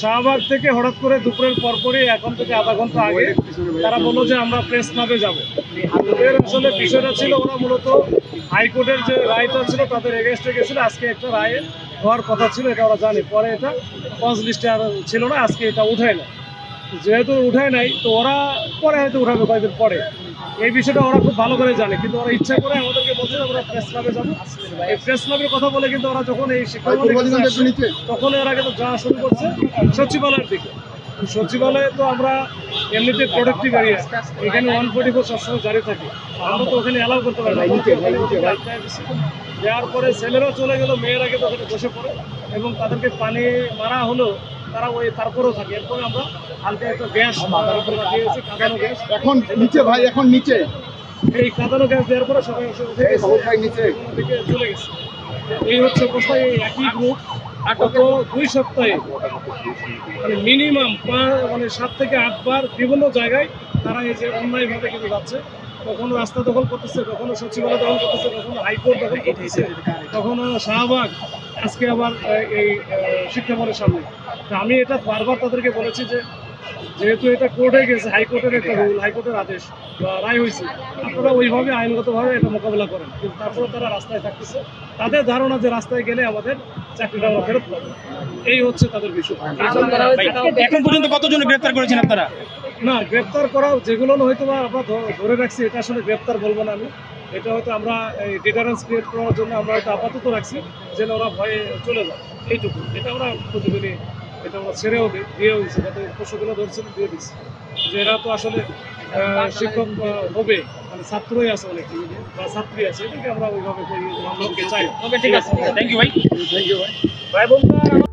শাহবাগ থেকে হঠাৎ করে দুপুরের পরপরই এখন থেকে আধা ঘন্টা আগে তারা বললো যে আমরা প্রেস ক্লাবে যাবো। এর আসলে বিষয়টা ছিল ওরা মূলত হাইকোর্টের যে রায়টা ছিল তাদের এগেনস্টে গেছিলো। আজকে একটা রায় হওয়ার কথা ছিল, এটা ওরা জানে। পরে এটা কজ লিস্টে আর ছিল না, আজকে এটা উঠায় না। যেহেতু উঠায় নাই তো ওরা পরে হয়তো উঠাবে কয়েকদিন পরে। এই বিষয়টা ওরা খুব ভালো করে জানে, কিন্তু ওরা ইচ্ছা করে আমাদেরকে বলছে আমরা প্রেস ক্লাবে যাবো। এই প্রেস ক্লাবের কথা বলে কিন্তু ওরা যখন এই শিক্ষা তখন ওরা কিন্তু যাওয়া শুরু করছে সচিবালয়ের দিকে। সচিবালয়ে তো আমরা এমনিতে প্রোডাক্টিভ এরিয়া, এখানে 144 সবসময় জারি থাকে, আমরা তো ওখানে অ্যালাউ করতে পারি না। দেওয়ার পরে ছেলেরাও চলে গেল, মেয়েরা কিন্তু ওখানে বসে পড়ে এবং তাদেরকে পানি মারা হলো, তারা ওই তারপরেও থাকে। এরপরে আমরা হালকা একটা গ্যাস দিয়েছি, কাঁদানো গ্যাস। এখন নিচে ভাই, এখন নিচে এই কাঁদানো গ্যাস দেওয়ার পরে সবাই নিচে দিকে চলে গেছে। এই হচ্ছে অবস্থায় এই একই গ্রুপ গত 2 সপ্তাহে মানে মিনিমাম 7 থেকে 8 বার বিভিন্ন জায়গায় তারা এই যে অন্যায়ভাবে কিন্তু যাচ্ছে। কখনো রাস্তা দখল করতেছে, কখনো সচিবালয় দখল করতেছে, কখনো হাইকোর্ট দখল করতেছে, কখনো শাহবাগ, আজকে আবার এই শিক্ষা ভবনের সামনে। তো আমি এটা বারবার তাদেরকে বলেছি যে যেহেতু এটা কোর্টে গেছে, হাইকোর্টের একটা রুল, হাইকোর্টের আদেশ বা রায় হয়েছে, আপনারা ওইভাবে আইনগতভাবে এটা মোকাবেলা করেন। কিন্তু তারপরে তারা রাস্তায় থাকতেছে, তাদের ধারণা যে রাস্তায় গেলে আমাদের চাকরিটা আমরা ফেরত পাবো, এই হচ্ছে তাদের বিষয়। এখন পর্যন্ত কতজন গ্রেফতার করেছেন আপনারা? না, গ্রেপ্তার করা যেগুলো হয়তো বা আমরা ধরে রাখছি, এটা আসলে গ্রেপ্তার বলবো না আমি। এটা হয়তো আমরা এই ডিটারেন্স ক্রিয়েট করার জন্য আমরা হয়তো আপাতত রাখছি, যেন ওরা ভয়ে চলে যায়, এইটুকু। এটা আমরা প্রতিদিনই এটা আমরা ছেড়েও দিয়েও দিচ্ছি, যাতে পশুগুলো ধরছিল দিয়ে দিচ্ছি যে এরা তো আসলে শিক্ষক হবে, মানে ছাত্রই আছে অনেক বা ছাত্রী আছে, এটাকে আমরা ওইভাবে চাই। ঠিক আছে, থ্যাংক ইউ ভাই। ভাই বন্ধুরা।